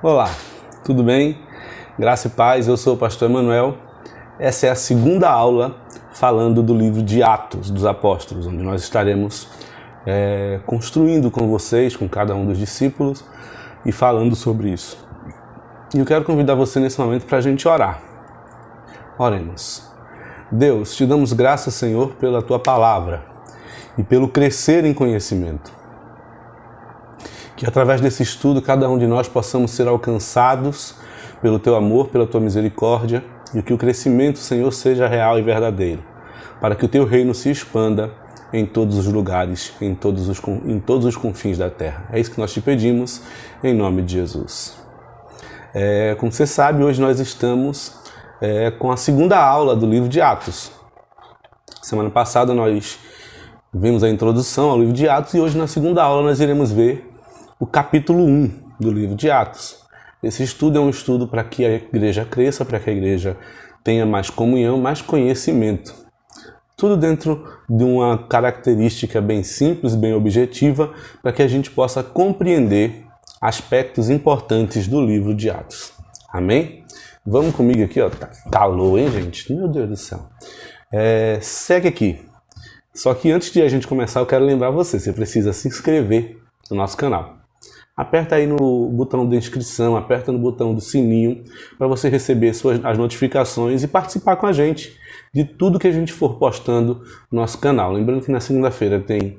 Olá, tudo bem? Graça e paz, eu sou o pastor Emanuel. Essa é a segunda aula falando do livro de Atos dos Apóstolos, onde nós estaremos construindo com vocês, com cada um dos discípulos e falando sobre isso. E eu quero convidar você nesse momento para a gente orar. Oremos. Deus, te damos graças, Senhor, pela Tua palavra e pelo crescer em conhecimento. Que através desse estudo, cada um de nós possamos ser alcançados pelo Teu amor, pela Tua misericórdia, e que o crescimento, Senhor, seja real e verdadeiro, para que o Teu reino se expanda em todos os lugares, em todos os confins da terra. É isso que nós te pedimos, em nome de Jesus. Como você sabe, hoje nós estamos com a segunda aula do livro de Atos. Semana passada nós vimos a introdução ao livro de Atos e hoje na segunda aula nós iremos ver o capítulo 1 do livro de Atos. Esse estudo é um estudo para que a igreja cresça, para que a igreja tenha mais comunhão, mais conhecimento. Tudo dentro de uma característica bem simples, bem objetiva, para que a gente possa compreender aspectos importantes do livro de Atos. Amém? Vamos comigo aqui, ó. Tá calor, hein, gente? Meu Deus do céu. Segue aqui. Só que antes de a gente começar, eu quero lembrar você precisa se inscrever no nosso canal. Aperta aí no botão de inscrição, aperta no botão do sininho para você receber as notificações e participar com a gente de tudo que a gente for postando no nosso canal. Lembrando que na segunda-feira tem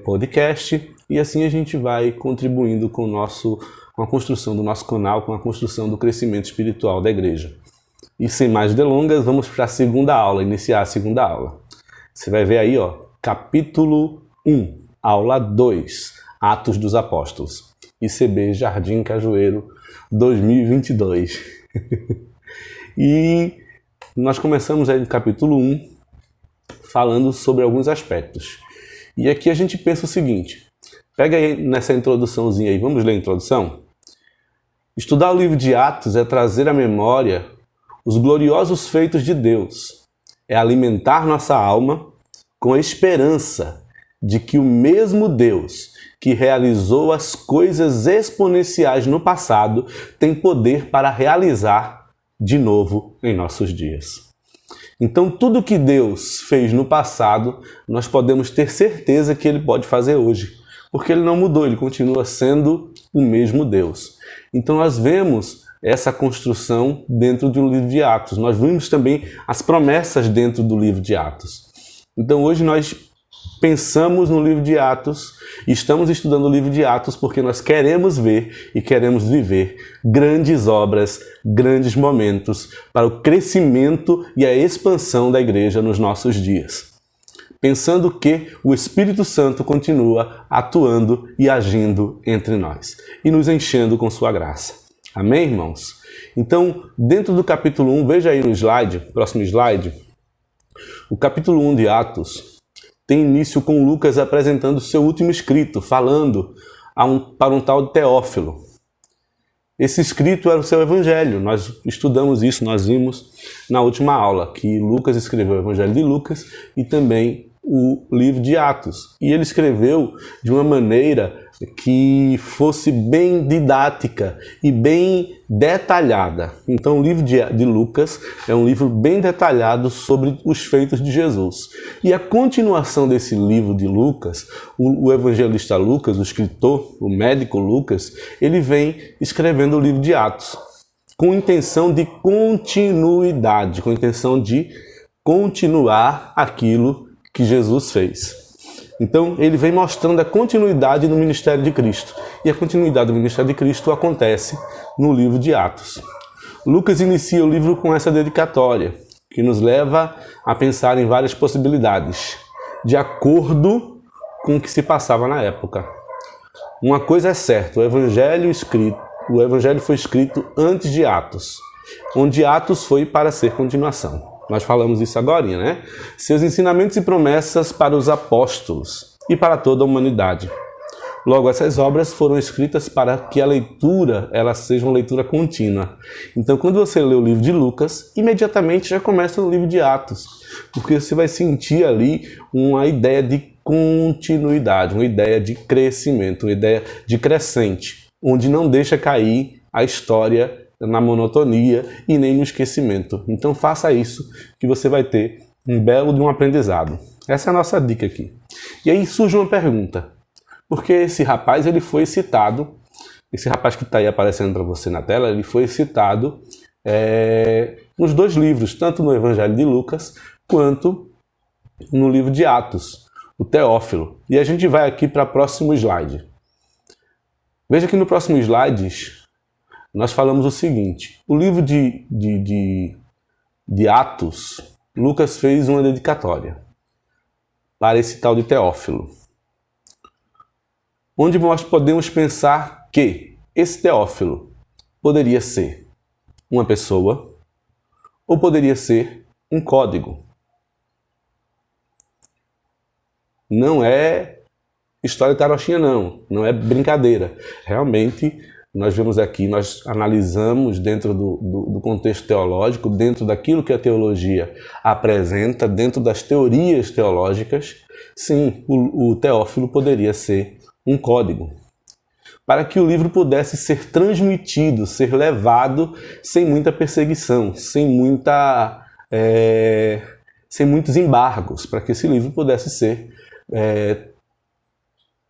podcast e assim a gente vai contribuindo com a construção do nosso canal, com a construção do crescimento espiritual da igreja. E sem mais delongas, vamos para a segunda aula, iniciar a segunda aula. Você vai ver aí, ó, capítulo 1, aula 2. Atos dos Apóstolos, ICB Jardim Cajueiro 2022. E nós começamos aí no capítulo 1 falando sobre alguns aspectos. E aqui a gente pensa o seguinte, pega aí nessa introduçãozinha aí, vamos ler a introdução? Estudar o livro de Atos é trazer à memória os gloriosos feitos de Deus, é alimentar nossa alma com a esperança de que o mesmo Deus que realizou as coisas exponenciais no passado, tem poder para realizar de novo em nossos dias. Então, tudo que Deus fez no passado, nós podemos ter certeza que Ele pode fazer hoje, porque Ele não mudou, Ele continua sendo o mesmo Deus. Então, nós vemos essa construção dentro do livro de Atos. Nós vimos também as promessas dentro do livro de Atos. Então, hoje nós pensamos no livro de Atos, estamos estudando o livro de Atos porque nós queremos ver e queremos viver grandes obras, grandes momentos para o crescimento e a expansão da igreja nos nossos dias. Pensando que o Espírito Santo continua atuando e agindo entre nós e nos enchendo com sua graça. Amém, irmãos? Então, dentro do capítulo 1, veja aí no slide, próximo slide, o capítulo 1 de Atos tem início com Lucas apresentando seu último escrito, falando para um tal de Teófilo. Esse escrito era o seu evangelho. Nós estudamos isso, nós vimos na última aula, que Lucas escreveu o evangelho de Lucas e também o livro de Atos. E ele escreveu de uma maneira que fosse bem didática e bem detalhada. Então o livro de Lucas é um livro bem detalhado sobre os feitos de Jesus. E a continuação desse livro de Lucas, o evangelista Lucas, o escritor, o médico Lucas, ele vem escrevendo o livro de Atos com intenção de continuidade, com intenção de continuar aquilo que Jesus fez. Então, ele vem mostrando a continuidade do ministério de Cristo. E a continuidade do ministério de Cristo acontece no livro de Atos. Lucas inicia o livro com essa dedicatória, que nos leva a pensar em várias possibilidades, de acordo com o que se passava na época. Uma coisa é certa, o evangelho foi escrito antes de Atos, onde Atos foi para ser continuação. Nós falamos isso agora, né? Seus ensinamentos e promessas para os apóstolos e para toda a humanidade. Logo, essas obras foram escritas para que a leitura seja uma leitura contínua. Então, quando você lê o livro de Lucas, imediatamente já começa no livro de Atos, porque você vai sentir ali uma ideia de continuidade, uma ideia de crescimento, uma ideia de crescente, onde não deixa cair a história na monotonia e nem no esquecimento. Então faça isso que você vai ter um belo de um aprendizado. Essa é a nossa dica aqui. E aí surge uma pergunta. Por que esse rapaz ele foi citado, esse rapaz que está aí aparecendo para você na tela, ele foi citado nos dois livros, tanto no Evangelho de Lucas quanto no livro de Atos, o Teófilo. E a gente vai aqui para o próximo slide. Veja que no próximo slide nós falamos o seguinte: o livro de Atos, Lucas fez uma dedicatória para esse tal de Teófilo, onde nós podemos pensar que esse Teófilo poderia ser uma pessoa ou poderia ser um código. Não é história de carochinha, não é brincadeira. Realmente, nós vemos aqui, nós analisamos dentro do contexto teológico, dentro daquilo que a teologia apresenta, dentro das teorias teológicas, sim, o Teófilo poderia ser um código, para que o livro pudesse ser transmitido, ser levado sem muita perseguição, sem muitos embargos, para que esse livro pudesse ser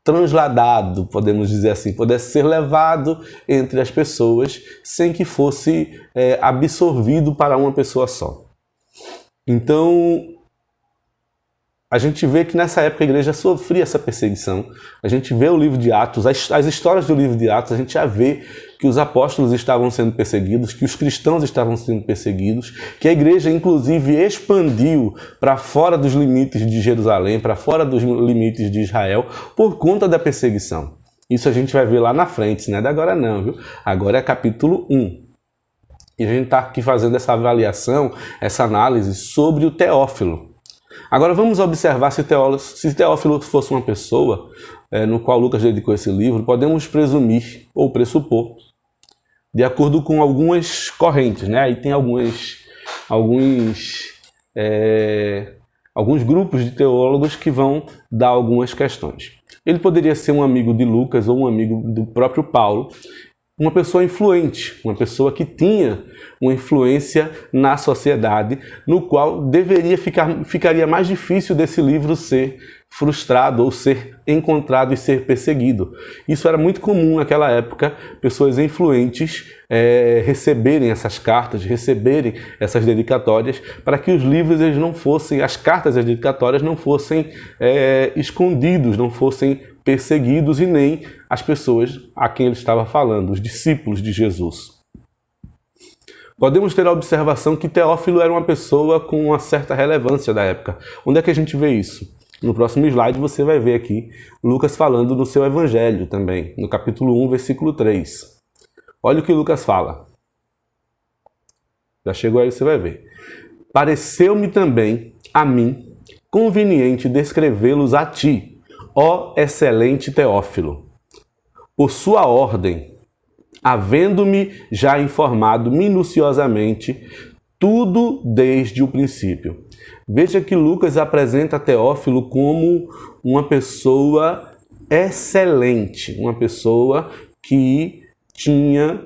transladado, podemos dizer assim, pudesse ser levado entre as pessoas sem que fosse absorvido para uma pessoa só. Então, a gente vê que nessa época a igreja sofria essa perseguição. A gente vê o livro de Atos, as histórias do livro de Atos, a gente já vê que os apóstolos estavam sendo perseguidos, que os cristãos estavam sendo perseguidos, que a igreja inclusive expandiu para fora dos limites de Jerusalém, para fora dos limites de Israel, por conta da perseguição. Isso a gente vai ver lá na frente, não é de agora não, viu? Agora é capítulo 1. E a gente está aqui fazendo essa avaliação, essa análise sobre o Teófilo. Agora vamos observar se Teófilo fosse uma pessoa no qual Lucas dedicou esse livro, podemos presumir ou pressupor, de acordo com algumas correntes, né? Aí tem alguns grupos de teólogos que vão dar algumas questões. Ele poderia ser um amigo de Lucas ou um amigo do próprio Paulo, uma pessoa influente, uma pessoa que tinha uma influência na sociedade, no qual ficaria mais difícil desse livro ser frustrado ou ser encontrado e ser perseguido. Isso era muito comum naquela época, pessoas influentes receberem essas cartas, receberem essas dedicatórias, para que os livros eles não fossem, as cartas e as dedicatórias não fossem escondidos, não fossem perseguidos, e nem as pessoas a quem ele estava falando, os discípulos de Jesus. Podemos ter a observação que Teófilo era uma pessoa com uma certa relevância da época. Onde é que a gente vê isso? No próximo slide você vai ver aqui Lucas falando no seu evangelho também, no capítulo 1, versículo 3. Olha o que Lucas fala. Já chegou aí, você vai ver. Pareceu-me também, a mim, conveniente descrevê-los a ti, ó excelente Teófilo, por sua ordem, havendo-me já informado minuciosamente tudo desde o princípio. Veja que Lucas apresenta Teófilo como uma pessoa excelente, uma pessoa que tinha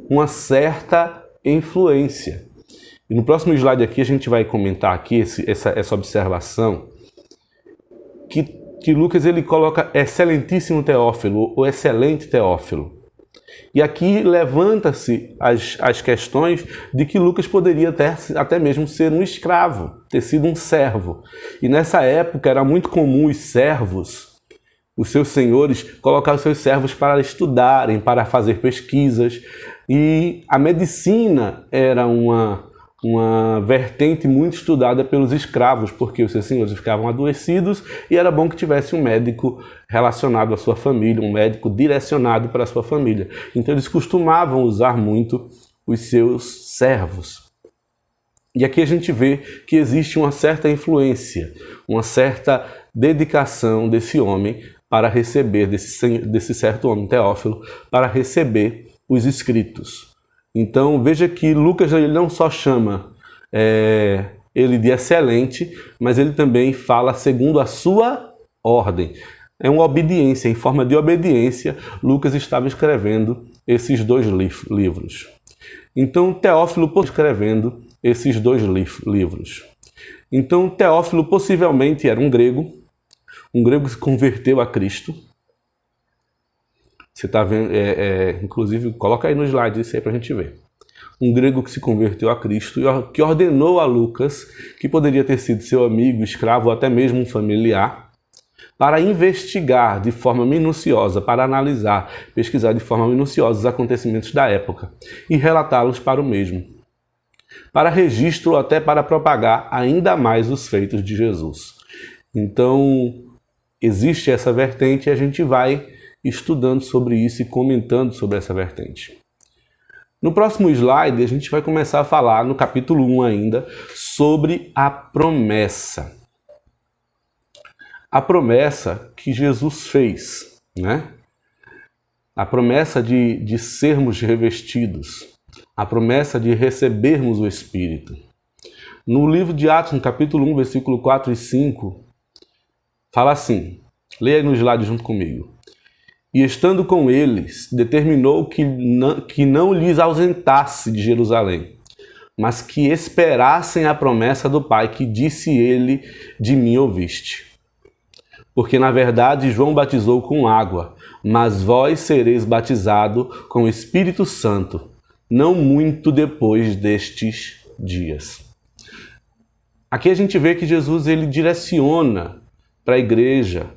uma certa influência. E no próximo slide aqui a gente vai comentar aqui essa observação que Lucas ele coloca excelentíssimo Teófilo, ou excelente Teófilo. E aqui levanta-se as questões de que Lucas poderia até mesmo ser um escravo, ter sido um servo. E nessa época era muito comum os servos, os seus senhores, colocar os seus servos para estudarem, para fazer pesquisas. E a medicina era uma vertente muito estudada pelos escravos, porque os seus senhores ficavam adoecidos e era bom que tivesse um médico relacionado à sua família, um médico direcionado para a sua família. Então eles costumavam usar muito os seus servos. E aqui a gente vê que existe uma certa influência, uma certa dedicação desse homem para receber, desse certo homem, Teófilo, para receber os escritos. Então veja que Lucas ele não só chama ele de excelente, mas ele também fala segundo a sua ordem. É uma obediência, em forma de obediência, Lucas estava escrevendo esses dois livros. Então, Teófilo escrevendo esses dois livros. Então, Teófilo possivelmente era um grego que se converteu a Cristo. Você está vendo, inclusive, coloca aí no slide isso aí para a gente ver. Um grego que se converteu a Cristo e que ordenou a Lucas, que poderia ter sido seu amigo, escravo ou até mesmo um familiar, para investigar de forma minuciosa, para analisar, pesquisar de forma minuciosa os acontecimentos da época e relatá-los para o mesmo, para registro ou até para propagar ainda mais os feitos de Jesus. Então, existe essa vertente e a gente vai estudando sobre isso e comentando sobre essa vertente. No próximo slide, a gente vai começar a falar, no capítulo 1 ainda, sobre a promessa. A promessa que Jesus fez, né? A promessa de sermos revestidos. A promessa de recebermos o Espírito. No livro de Atos, no capítulo 1, versículo 4 e 5, fala assim, leia no slide junto comigo. E estando com eles, determinou que não lhes ausentasse de Jerusalém, mas que esperassem a promessa do Pai, que disse ele, de mim ouviste. Porque na verdade João batizou com água, mas vós sereis batizado com o Espírito Santo, não muito depois destes dias. Aqui a gente vê que Jesus ele direciona para a igreja,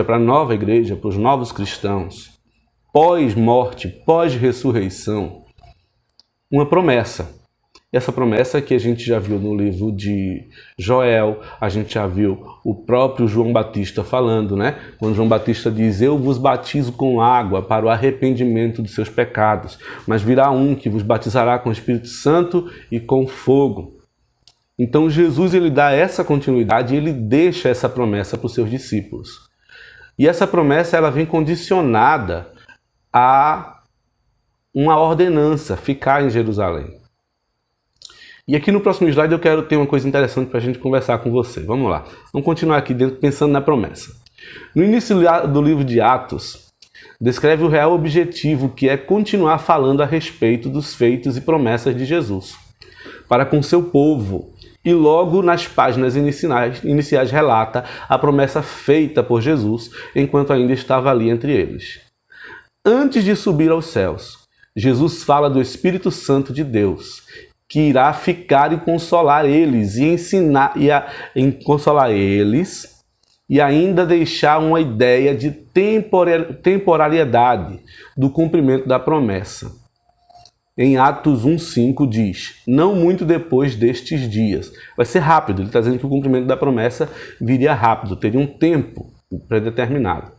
para a nova igreja, para os novos cristãos, pós-morte, pós-ressurreição, uma promessa. Essa promessa que a gente já viu no livro de Joel, a gente já viu o próprio João Batista falando, né? Quando João Batista diz, eu vos batizo com água para o arrependimento dos seus pecados, mas virá um que vos batizará com o Espírito Santo e com fogo. Então Jesus ele dá essa continuidade e ele deixa essa promessa para os seus discípulos. E essa promessa ela vem condicionada a uma ordenança, ficar em Jerusalém. E aqui no próximo slide eu quero ter uma coisa interessante para a gente conversar com você. Vamos lá. Vamos continuar aqui dentro pensando na promessa. No início do livro de Atos, descreve o real objetivo que é continuar falando a respeito dos feitos e promessas de Jesus para com seu povo. E logo nas páginas iniciais relata a promessa feita por Jesus enquanto ainda estava ali entre eles. Antes de subir aos céus, Jesus fala do Espírito Santo de Deus, que irá ficar e consolar eles e ensinar consolar eles e ainda deixar uma ideia de temporalidade do cumprimento da promessa. Em Atos 1,5 diz, não muito depois destes dias. Vai ser rápido, ele está dizendo que o cumprimento da promessa viria rápido, teria um tempo predeterminado.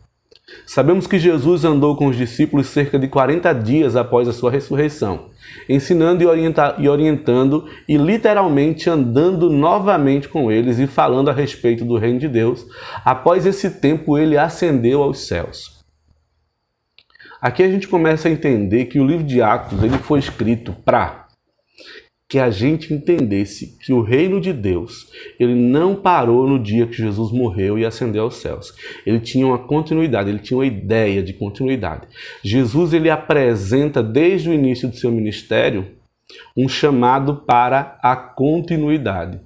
Sabemos que Jesus andou com os discípulos cerca de 40 dias após a sua ressurreição, ensinando e orientando e literalmente andando novamente com eles e falando a respeito do reino de Deus. Após esse tempo, ele ascendeu aos céus. Aqui a gente começa a entender que o livro de Atos ele foi escrito para que a gente entendesse que o reino de Deus ele não parou no dia que Jesus morreu e ascendeu aos céus. Ele tinha uma continuidade, ele tinha uma ideia de continuidade. Jesus ele apresenta desde o início do seu ministério um chamado para a continuidade.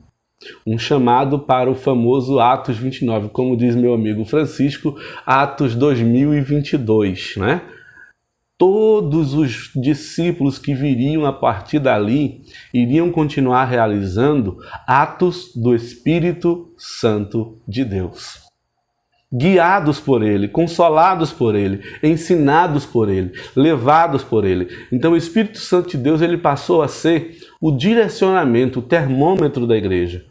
Um chamado para o famoso Atos 29, como diz meu amigo Francisco, Atos 2022, né? Todos os discípulos que viriam a partir dali iriam continuar realizando atos do Espírito Santo de Deus. Guiados por Ele, consolados por Ele, ensinados por Ele, levados por Ele. Então o Espírito Santo de Deus ele passou a ser o direcionamento, o termômetro da igreja.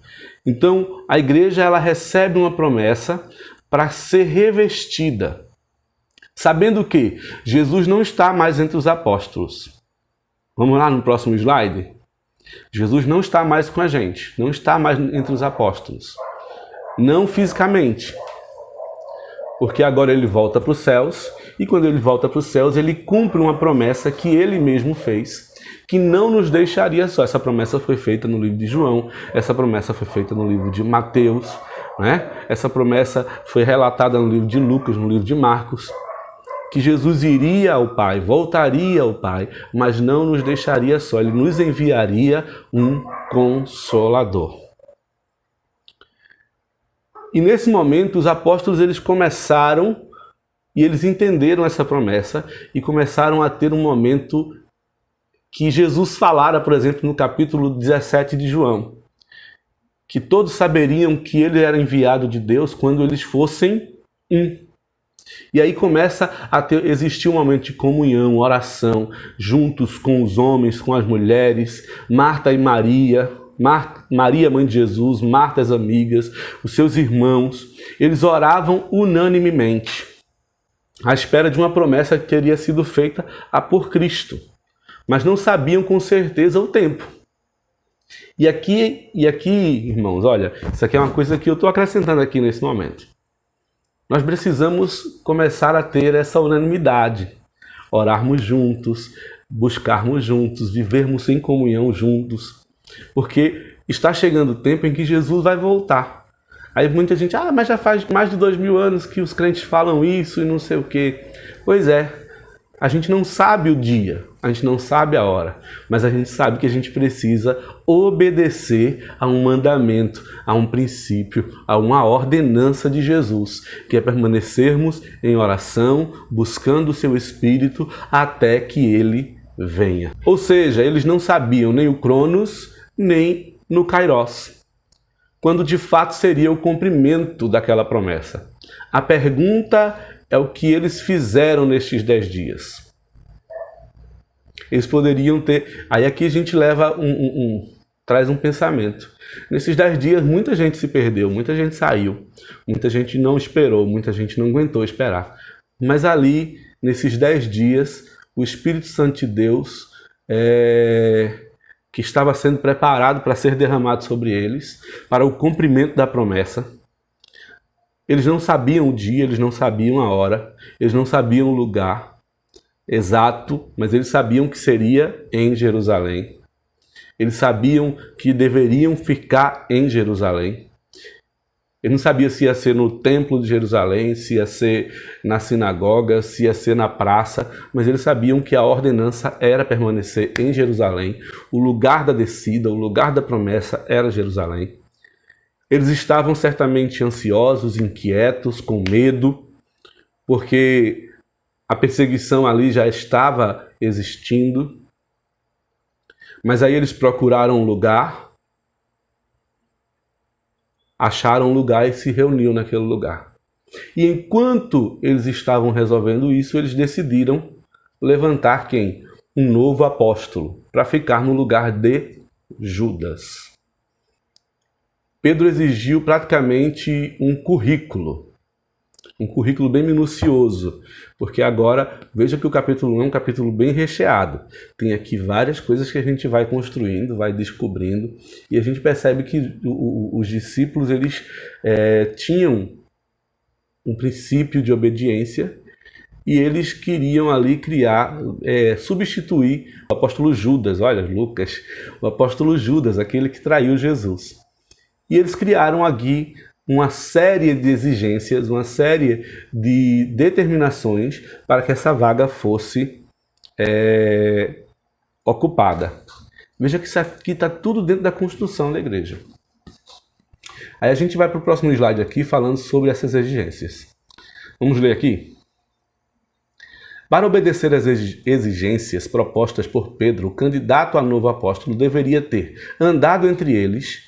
Então a igreja ela recebe uma promessa para ser revestida. Sabendo que Jesus não está mais entre os apóstolos. Vamos lá no próximo slide? Jesus não está mais com a gente, não está mais entre os apóstolos. Não fisicamente. Porque agora ele volta para os céus, e quando ele volta para os céus, ele cumpre uma promessa que ele mesmo fez, que não nos deixaria só. Essa promessa foi feita no livro de João, essa promessa foi feita no livro de Mateus, né? Essa promessa foi relatada no livro de Lucas, no livro de Marcos, que Jesus iria ao Pai, voltaria ao Pai, mas não nos deixaria só, ele nos enviaria um Consolador. E nesse momento os apóstolos eles começaram e eles entenderam essa promessa e começaram a ter um momento que Jesus falara, por exemplo, no capítulo 17 de João, que todos saberiam que ele era enviado de Deus quando eles fossem um. E aí começa a existir um momento de comunhão, oração, juntos com os homens, com as mulheres, Marta e Maria, Maria, mãe de Jesus, Marta, as amigas, os seus irmãos, eles oravam unanimemente, à espera de uma promessa que teria sido feita por Cristo, mas não sabiam com certeza o tempo. E aqui, irmãos, olha, isso aqui é uma coisa que eu estou acrescentando aqui nesse momento. Nós precisamos começar a ter essa unanimidade, orarmos juntos, buscarmos juntos, vivermos em comunhão juntos, porque está chegando o tempo em que Jesus vai voltar. Aí muita gente, mas já faz mais de 2000 anos que os crentes falam isso e não sei o quê. Pois é, a gente não sabe o dia, a gente não sabe a hora, mas a gente sabe que a gente precisa obedecer a um mandamento, a um princípio, a uma ordenança de Jesus, que é permanecermos em oração, buscando o seu Espírito até que ele venha. Ou seja, eles não sabiam nem o Cronos, nem no Kairos, quando de fato seria o cumprimento daquela promessa. A pergunta é o que eles fizeram nestes 10 dias. Eles poderiam ter... Aí aqui a gente leva traz um pensamento. Nesses 10 dias muita gente se perdeu, muita gente saiu, muita gente não esperou, muita gente não aguentou esperar. Mas ali, nesses 10 dias, o Espírito Santo de Deus, que estava sendo preparado para ser derramado sobre eles, para o cumprimento da promessa. Eles não sabiam o dia, eles não sabiam a hora, eles não sabiam o lugar exato, mas eles sabiam que seria em Jerusalém. Eles sabiam que deveriam ficar em Jerusalém. Eles não sabiam se ia ser no templo de Jerusalém, se ia ser na sinagoga, se ia ser na praça, mas eles sabiam que a ordenança era permanecer em Jerusalém. O lugar da descida, o lugar da promessa era Jerusalém. Eles estavam certamente ansiosos, inquietos, com medo, porque a perseguição ali já estava existindo. Mas aí eles procuraram um lugar, acharam um lugar e se reuniram naquele lugar. E enquanto eles estavam resolvendo isso, eles decidiram levantar quem? Um novo apóstolo, para ficar no lugar de Judas. Pedro exigiu praticamente um currículo bem minucioso, porque agora, veja que o capítulo 1 é um capítulo bem recheado. Tem aqui várias coisas que a gente vai construindo, vai descobrindo, e a gente percebe que os discípulos eles tinham um princípio de obediência, e eles queriam ali substituir o apóstolo Judas, olha, Lucas, o apóstolo Judas, aquele que traiu Jesus. E eles criaram aqui uma série de exigências, uma série de determinações para que essa vaga fosse ocupada. Veja que isso aqui está tudo dentro da construção da igreja. Aí a gente vai para o próximo slide aqui falando sobre essas exigências. Vamos ler aqui? Para obedecer às exigências propostas por Pedro, o candidato a novo apóstolo deveria ter andado entre eles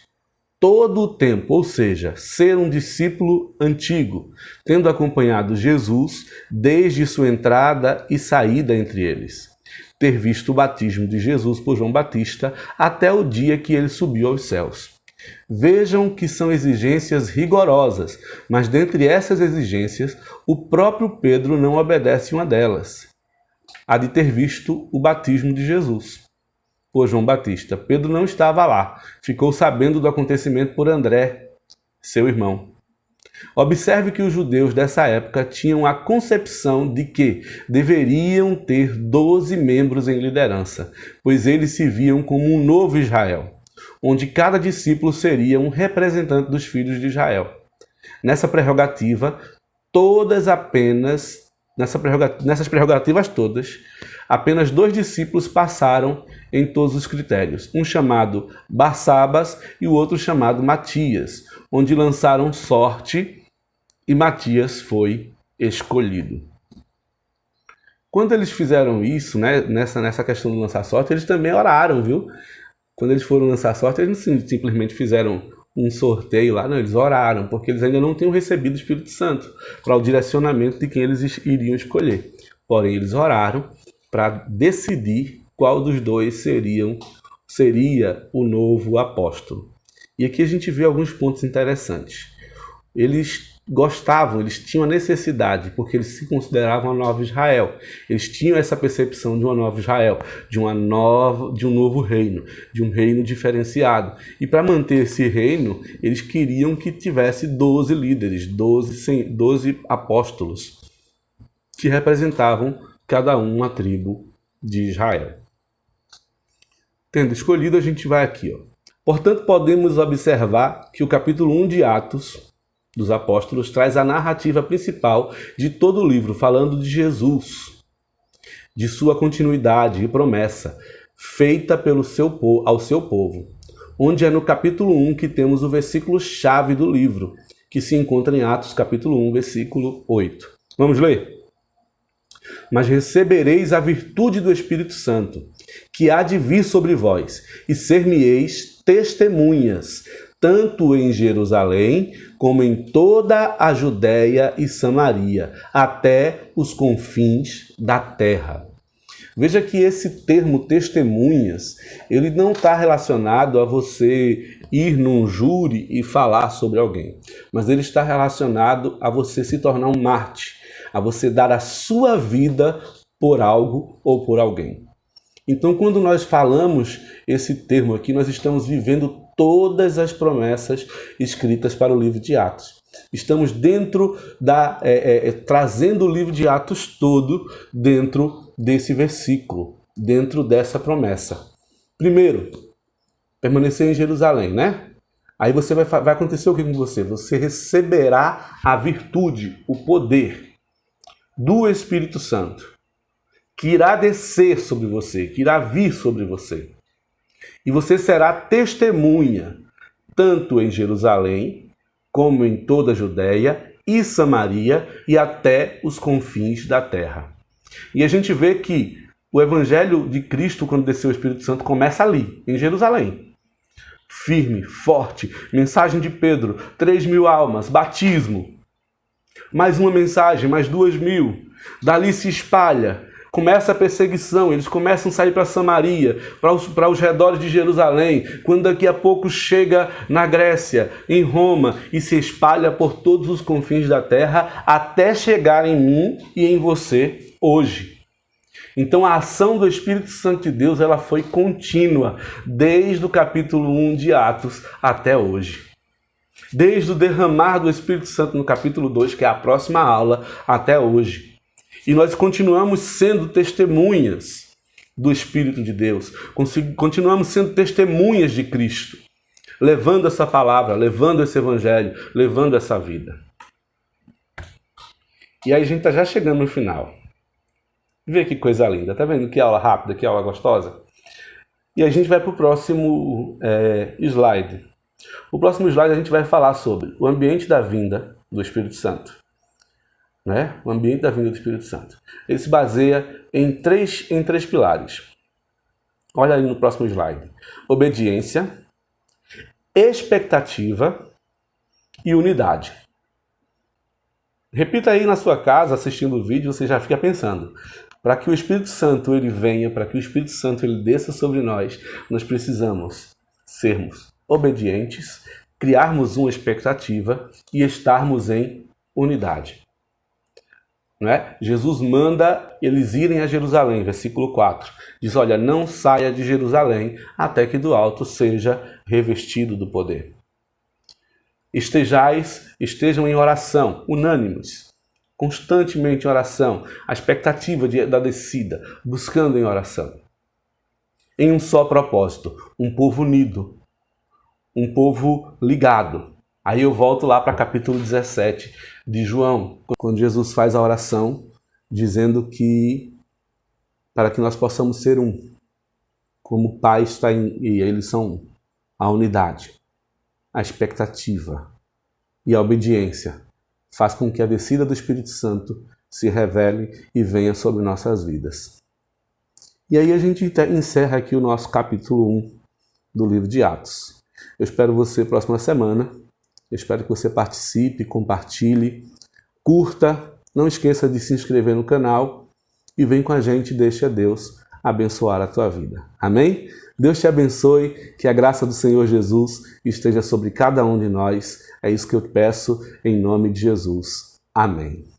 todo o tempo, ou seja, ser um discípulo antigo, tendo acompanhado Jesus desde sua entrada e saída entre eles. Ter visto o batismo de Jesus por João Batista até o dia que ele subiu aos céus. Vejam que são exigências rigorosas, mas dentre essas exigências, o próprio Pedro não obedece uma delas, a de ter visto o batismo de Jesus por João Batista. Pedro não estava lá, ficou sabendo do acontecimento por André, seu irmão. Observe que os judeus dessa época tinham a concepção de que deveriam ter 12 membros em liderança, pois eles se viam como um novo Israel, onde cada discípulo seria um representante dos filhos de Israel. Nessa prerrogativa, todas apenas nessas prerrogativas todas, apenas 2 discípulos passaram em todos os critérios. Um chamado Barsabas e o outro chamado Matias, onde lançaram sorte e Matias foi escolhido. Quando eles fizeram isso, né, nessa questão de lançar sorte, eles também oraram, viu? Quando eles foram lançar sorte, eles não simplesmente fizeram um sorteio lá, não, eles oraram, porque eles ainda não tinham recebido o Espírito Santo para o direcionamento de quem eles iriam escolher. Porém, eles oraram para decidir qual dos dois seria o novo apóstolo. E aqui a gente vê alguns pontos interessantes. Eles gostavam, eles tinham a necessidade, porque eles se consideravam a nova Israel. Eles tinham essa percepção de uma nova Israel, de um novo reino, de um reino diferenciado. E para manter esse reino, eles queriam que tivesse 12 líderes, 12 apóstolos, que representavam cada uma tribo de Israel. Tendo escolhido, a gente vai aqui, ó. Portanto, podemos observar que o capítulo 1 de Atos dos Apóstolos traz a narrativa principal de todo o livro, falando de Jesus, de sua continuidade e promessa, feita ao seu povo, onde é no capítulo 1 que temos o versículo-chave do livro, que se encontra em Atos capítulo 1, versículo 8. Vamos ler? Mas recebereis a virtude do Espírito Santo, que há de vir sobre vós, e ser-me-eis testemunhas, tanto em Jerusalém, como em toda a Judéia e Samaria, até os confins da terra. Veja que esse termo testemunhas, ele não está relacionado a você ir num júri e falar sobre alguém, mas ele está relacionado a você se tornar um mártir, a você dar a sua vida por algo ou por alguém. Então, quando nós falamos esse termo aqui, nós estamos vivendo todas as promessas escritas para o livro de Atos. Estamos trazendo o livro de Atos todo dentro desse versículo, dentro dessa promessa. Primeiro, permanecer em Jerusalém, né? Aí vai acontecer o que com você? Você receberá a virtude, o poder do Espírito Santo, que irá descer sobre você, que irá vir sobre você. E você será testemunha, tanto em Jerusalém, como em toda a Judéia e Samaria e até os confins da terra. E a gente vê que o Evangelho de Cristo, quando desceu o Espírito Santo, começa ali, em Jerusalém. Firme, forte, mensagem de Pedro, 3.000 almas, batismo. Mais uma mensagem, mais 2.000. Dali se espalha. Começa a perseguição, eles começam a sair para Samaria, para os redores de Jerusalém, quando daqui a pouco chega na Grécia, em Roma, e se espalha por todos os confins da terra, até chegar em mim e em você hoje. Então a ação do Espírito Santo de Deus ela foi contínua, desde o capítulo 1 de Atos até hoje. Desde o derramar do Espírito Santo no capítulo 2, que é a próxima aula, até hoje. E nós continuamos sendo testemunhas do Espírito de Deus. Continuamos sendo testemunhas de Cristo. Levando essa palavra, levando esse evangelho, levando essa vida. E aí a gente está já chegando no final. Vê que coisa linda. Tá vendo que aula rápida, que aula gostosa? E a gente vai para o próximo slide. O próximo slide a gente vai falar sobre o ambiente da vinda do Espírito Santo. Né? O ambiente da vinda do Espírito Santo. Ele se baseia em três pilares. Olha aí no próximo slide. Obediência, expectativa e unidade. Repita aí na sua casa, assistindo o vídeo, você já fica pensando. Para que o Espírito Santo ele venha, para que o Espírito Santo ele desça sobre nós precisamos sermos obedientes, criarmos uma expectativa e estarmos em unidade. Não é? Jesus manda eles irem a Jerusalém, versículo 4. Diz, olha, não saia de Jerusalém até que do alto seja revestido do poder. Estejam em oração, unânimes, constantemente em oração, a expectativa da descida, buscando em oração. Em um só propósito, um povo unido, um povo ligado. Aí eu volto lá para capítulo 17 de João, quando Jesus faz a oração dizendo que para que nós possamos ser um, como o Pai está e eles são a unidade, a expectativa e a obediência faz com que a descida do Espírito Santo se revele e venha sobre nossas vidas. E aí a gente encerra aqui o nosso capítulo 1 do livro de Atos. Eu espero você próxima semana. Eu espero que você participe, compartilhe, curta. Não esqueça de se inscrever no canal e vem com a gente e deixa Deus abençoar a tua vida. Amém? Deus te abençoe, que a graça do Senhor Jesus esteja sobre cada um de nós. É isso que eu peço em nome de Jesus. Amém.